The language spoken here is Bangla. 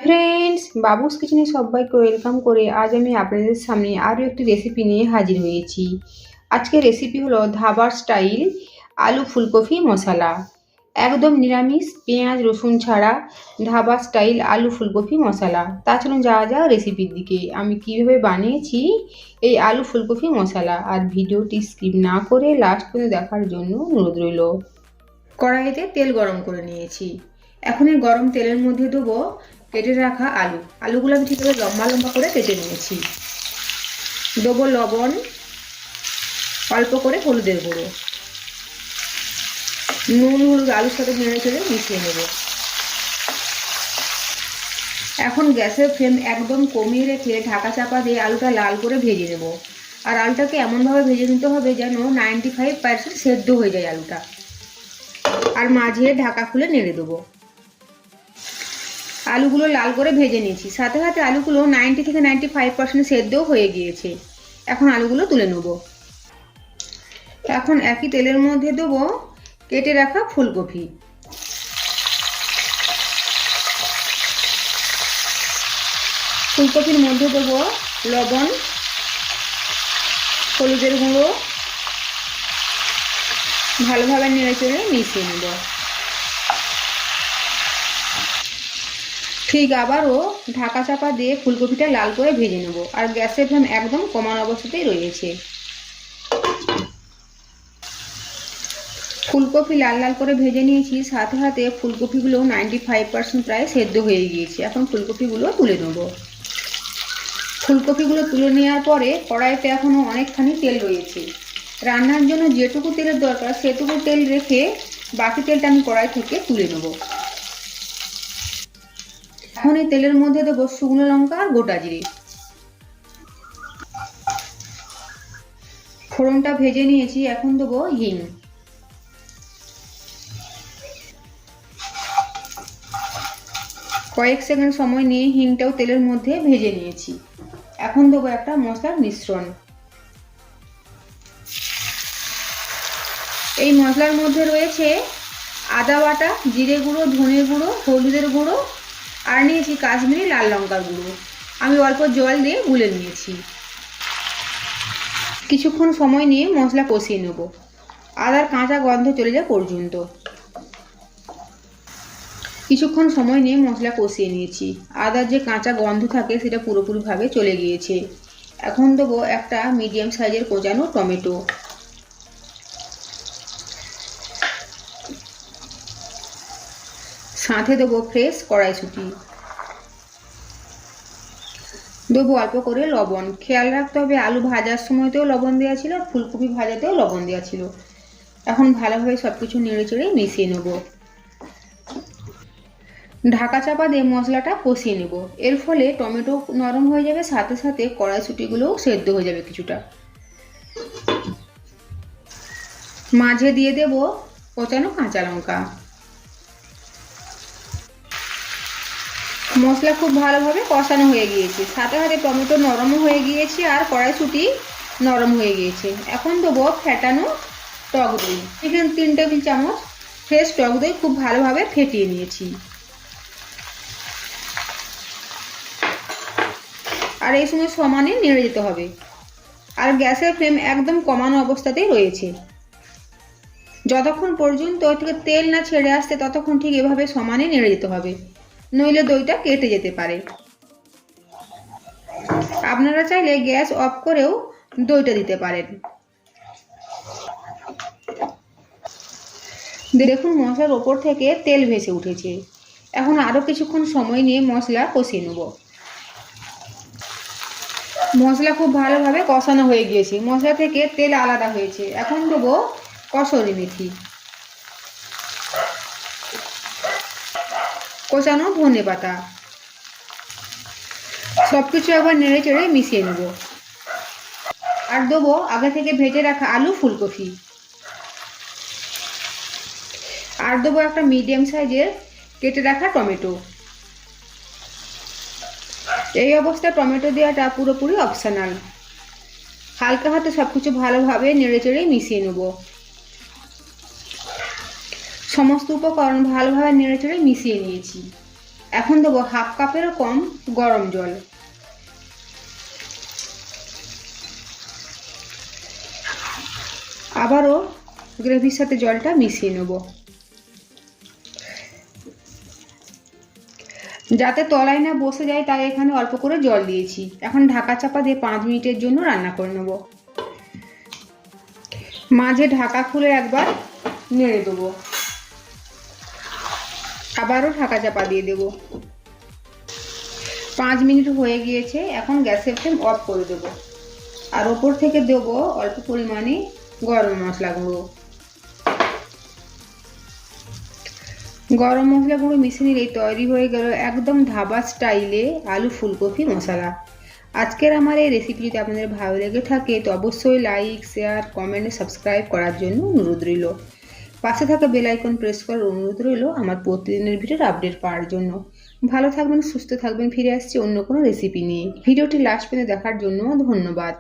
ফ্রেন্ডস, বাবুস কিচেনে সবাইকে ওয়েলকাম করে আজ আমি আপনাদের সামনে আরও একটি রেসিপি নিয়ে হাজির হয়েছি। আজকের রেসিপি হলো ধাবার স্টাইল আলু ফুলকপি মশলা। একদম নিরামিষ, পেঁয়াজ রসুন ছাড়া ধাবা স্টাইল আলু ফুলকপি মশলা। তাছাড়া যাওয়া যাক রেসিপির দিকে। আমি কীভাবে বানিয়েছি এই আলু ফুলকপি মশলা, আর ভিডিওটি স্কিপ না করে লাস্ট পর্যন্ত দেখার জন্য অনুরোধ রইল। কড়াইতে তেল গরম করে নিয়েছি। এখন এই গরম তেলের মধ্যে দেবো কেটে রাখা আলুগুলো আমি ঠিকভাবে লম্বা লম্বা করে কেটে নিয়েছি। দেবো লবণ, অল্প করে হলুদের গুঁড়ো, নুন হলুদ আলুর সাথে নেড়ে চেড়ে মিশিয়ে নেব। এখন গ্যাসের ফ্লেম একদম কমিয়ে রেখে ঢাকা চাপা দিয়ে আলুটা লাল করে ভেজে নেব। আর আলুটাকে এমনভাবে ভেজে নিতে হবে যেন 95% সেদ্ধ হয়ে যায় আলুটা। আর মাঝে ঢাকা খুলে নেড়ে দেবো। আলুগুলো লাল করে ভেজে নিয়েছি, সাথে সাথে আলুগুলো 90 থেকে 95% সেদ্ধও হয়ে গিয়েছে। এখন আলুগুলো তুলে নেব। এখন একই তেলের মধ্যে দেবো কেটে রাখা ফুলকপি। ফুলকপির মধ্যে দেবো লবণ, হলুদের গুঁড়ো, ভালোভাবে নেড়ে চেড়ে মিশিয়ে নেব। ঠিক আবারও ঢাকা চাপা দিয়ে ফুলকপিটা লাল করে ভেজে নেব। আর গ্যাসের ফ্লেম একদম কমানো অবস্থাতেই রয়েছে। ফুলকপি লাল লাল করে ভেজে নিয়েছি, সাথে সাথে ফুলকপিগুলো 95% প্রায় সেদ্ধ হয়ে গিয়েছে। এখন ফুলকপিগুলো তুলে নেব। ফুলকপিগুলো তুলে নেওয়ার পরে কড়াইতে এখনও অনেকখানি তেল রয়েছে। রান্নার জন্য যেটুকু তেলের দরকার সেটুকু তেল রেখে বাকি তেলটা আমি কড়াই থেকে তুলে নেব। এখন এই তেলের মধ্যে দেবো শুকনো লঙ্কা আর গোটা জিরে। ফোড়নটা ভেজে নিয়েছি, এখন দেবো হিং। কয়েক সেকেন্ড সময় নিয়ে হিংটাও তেলের মধ্যে ভেজে নিয়েছি। এখন দেবো একটা মশলার মিশ্রণ। এই মশলার মধ্যে রয়েছে আদা বাটা, জিরে গুঁড়ো, ধনে গুঁড়ো, হলুদের গুঁড়ো, আর নিয়েছি কাশ্মীরি লাল লঙ্কার গুঁড়ো। আমি অল্প জল দিয়ে গুলে নিয়েছি। কিছুক্ষণ সময় নিয়ে মশলা কষিয়ে নেব, আদার কাঁচা গন্ধ চলে যাওয়া পর্যন্ত। কিছুক্ষণ সময় নিয়ে মশলা কষিয়ে নিয়েছি। আদার যে কাঁচা গন্ধ থাকে সেটা পুরোপুরিভাবে চলে গিয়েছে। এখন দেবো একটা মিডিয়াম সাইজের কোচানো টমেটো। সাথে দেবো ফ্রেশ কড়াইশুঁটি। দেবো অল্প করে লবণ। খেয়াল রাখতে হবে আলু ভাজার সময়তেও লবণ দেওয়া ছিল, ফুলকপি ভাজাতেও লবণ দেওয়া ছিল। এখন ভালোভাবে সব কিছু নেড়ে চেড়ে মিশিয়ে নেব। ঢাকা চাপা দিয়ে মশলাটা কষিয়ে নেব। এর ফলে টমেটো নরম হয়ে যাবে, সাথে সাথে কড়াইশুঁটিগুলোও সেদ্ধ হয়ে যাবে কিছুটা। মাঝে দিয়ে দেব কোচানো কাঁচা লঙ্কা। মশলা খুব ভালোভাবে কষানো হয়ে গিয়েছে, সাথে সাথে টমেটো নরমও হয়ে গিয়েছে আর কড়াইশুঁটি নরম হয়ে গিয়েছে। এখন দেবো ফেটানো টক দই। এখানে 3 টেবিল চামচ ফ্রেশ টক দই খুব ভালোভাবে ফেটিয়ে নিয়েছি। আর এই সময় সমানে নেড়ে যেতে হবে। আর গ্যাসের ফ্লেম একদম কমানো অবস্থাতেই রয়েছে। যতক্ষণ পর্যন্ত ওই থেকে তেল না ছেড়ে আসছে ততক্ষণ ঠিক এভাবে সমানে নেড়ে যেতে হবে, নইলে দইটা কেটে যেতে পারে। আপনারা চাইলে গ্যাস অফ করেও দইটা দিতে পারেন। দেখুন মশলার ওপর থেকে তেল ভেসে উঠেছে। এখন আরও কিছুক্ষণ সময় নিয়ে মশলা কষিয়ে নেব। মশলা খুব ভালোভাবে কষানো হয়ে গিয়েছে, মশলা থেকে তেল আলাদা হয়েছে। এখন দেবো কসুরি মেথি, কোচানো ধনে পাতা। সবকিছু আবার নেড়ে চেড়ে মিশিয়ে নেব। আর দেবো আগে থেকে ভেজে রাখা আলু ফুলকপি। আর দেবো একটা মিডিয়াম সাইজের কেটে রাখা টমেটো। এই অবস্থায় টমেটো দেওয়াটা পুরোপুরি অপশনাল। হালকা হাতে সবকিছু ভালোভাবে নেড়ে চেড়ে মিশিয়ে নেব। সমস্ত উপকরণ ভালোভাবে নেড়ে চেড়ে মিশিয়ে নিয়েছি। এখন দেবো 1/2 কাপেরও কম গরম জল। আবারও গ্রেভির সাথে জলটা মিশিয়ে নেব, যাতে তলায় না বসে যায় তাই এখানে অল্প করে জল দিয়েছি। এখন ঢাকা চাপা দিয়ে 5 মিনিটের জন্য রান্না করে নেব। মাঝে ঢাকা খুলে একবার নেড়ে দেবো, আবারও ঢাকা চাপা দিয়ে দেব। 5 মিনিট হয়ে গিয়েছে, এখন গ্যাসের ফ্লেম অফ করে দেব। আর ওপর থেকে দেবো অল্প পরিমাণে গরম মশলা গুঁড়ো। গরম মশলা গুঁড়ো মিশিয়ে নিলেই তৈরি হয়ে গেল একদম ধাবা স্টাইলে আলু ফুলকপি মশলা। আজকের আমার এই রেসিপি যদি আপনাদের ভালো লেগে থাকে তো অবশ্যই লাইক, শেয়ার, কমেন্ট, সাবস্ক্রাইব করার জন্য অনুরোধ রইল। পাশে থাকা বেল আইকন প্রেস করার অনুরোধ রইল আমার প্রতিদিনের ভিডিওর আপডেট পাওয়ার জন্য। ভালো থাকবেন, সুস্থ থাকবেন। ফিরে আসছি অন্য কোনো রেসিপি নিয়ে। ভিডিওটি লাস্ট পর্যন্ত দেখার জন্য ধন্যবাদ।